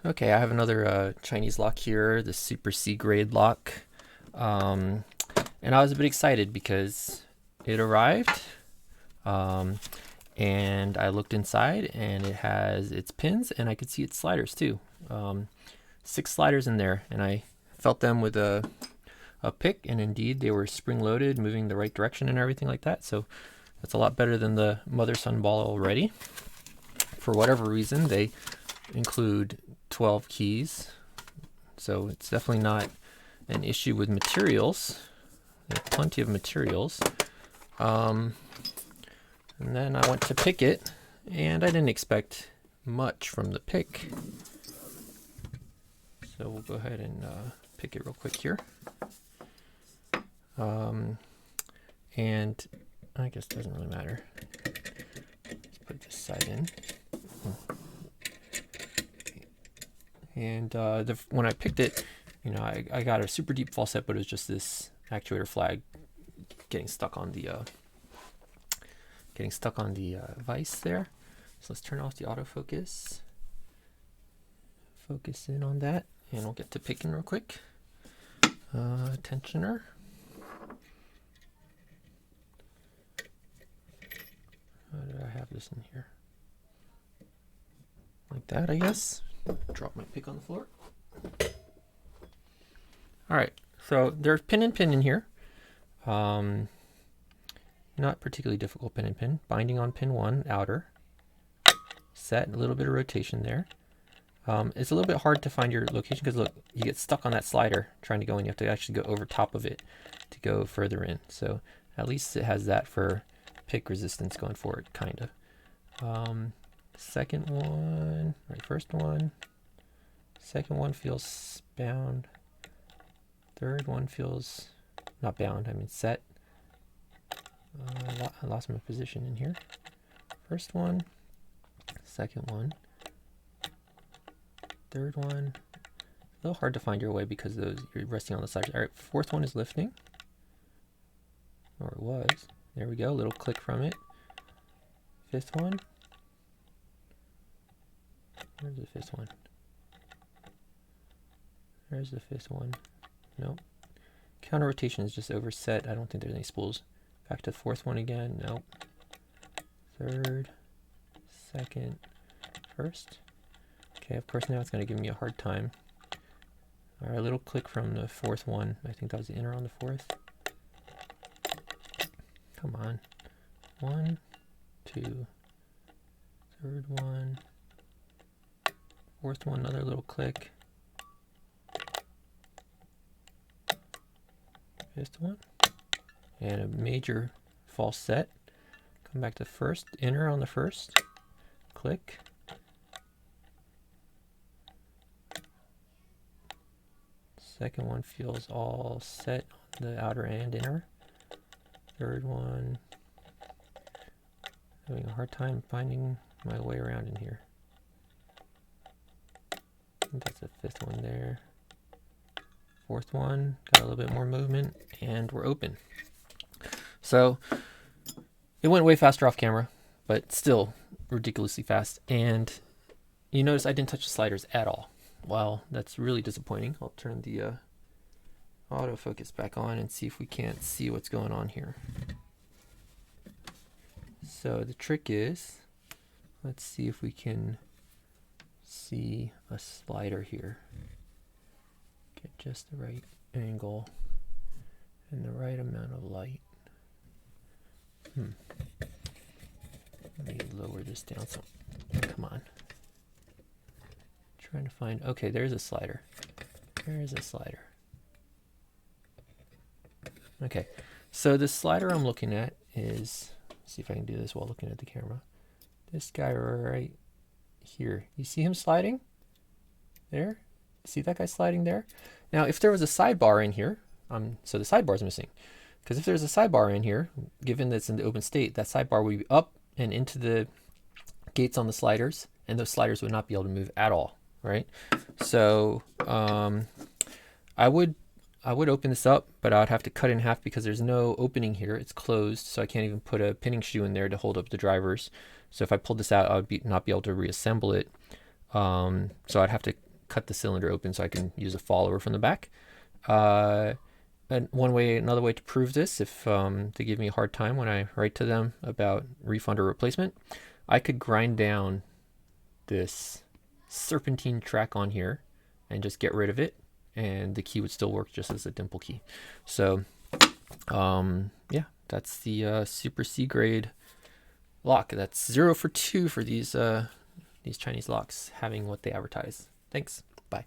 Okay, I have another Chinese lock here, the Super C grade lock. And I was a bit excited because it arrived. Um, and I looked inside and it has its pins and I could see its sliders too. 6 sliders in there, and I felt them with a pick, and indeed they were spring loaded, moving the right direction and everything like that. So that's a lot better than the mother son ball already. For whatever reason, they include 12 keys, so it's definitely not an issue with materials. They have plenty of materials. And then I went to pick it, and I didn't expect much from the pick. So we'll go ahead and pick it real quick here. And I guess it doesn't really matter. Let's put this side in. And when I picked it, you know, I got a super deep falset, but it was just this actuator flag getting stuck on the vise there. So let's turn off the autofocus. Focus in on that, and we'll get to picking real quick. Tensioner. How did I have this in here? Like that, I guess. Drop my pick on the floor. All right, so there's pin and pin in here. Not particularly difficult pin and pin. Binding on pin 1, outer. Set, a little bit of rotation there. It's a little bit hard to find your location because look, you get stuck on that slider trying to go in. You have to actually go over top of it to go further in. So at least it has that for pick resistance going forward, kind of. Second one, right, first one. Second one feels bound. Third one feels not bound, I mean set. I lost my position in here. First one, second one, third one. A little hard to find your way because those you're resting on the side. All right, fourth one is lifting, or it was. There we go, a little click from it. Fifth one. Where's the fifth one? There's the fifth one. Nope. Counter rotation is just overset. I don't think there's any spools. Back to the fourth one again. Nope. Third, second, first. Okay, of course now it's going to give me a hard time. All right, a little click from the fourth one. I think that was the inner on the fourth. Come on. 1, 2, third one. Fourth one, another little click. Fifth one. And a major false set. Come back to first, inner on the first. Click. Second one feels all set on the outer and inner. Third one. Having a hard time finding my way around in here. I think that's the fifth one there. Fourth one, got a little bit more movement, and we're open. So it went way faster off camera, but still ridiculously fast. And you notice I didn't touch the sliders at all. Wow, that's really disappointing. I'll turn the autofocus back on and see if we can't see what's going on here. So the trick is, let's see if we can see a slider here. Get just the right angle and the right amount of light. Let me lower this down some. Come on. Trying to find, okay, there's a slider. There's a slider. Okay, so the slider I'm looking at is, let's see if I can do this while looking at the camera. This guy right here. You see him sliding? There? See that guy sliding there? Now, if there was a sidebar in here, so the sidebar is missing. Because if there's a sidebar in here, given that it's in the open state, that sidebar would be up and into the gates on the sliders, and those sliders would not be able to move at all, right? So I would open this up, but I would have to cut it in half because there's no opening here. It's closed, so I can't even put a pinning shoe in there to hold up the drivers. So if I pulled this out, I would not be able to reassemble it. So I'd have to cut the cylinder open so I can use a follower from the back. And another way to prove this, if they give me a hard time when I write to them about refund or replacement, I could grind down this serpentine track on here and just get rid of it, and the key would still work just as a dimple key. So yeah, that's the Super C grade lock. That's 0 for 2 for these Chinese locks having what they advertise. Thanks. Bye.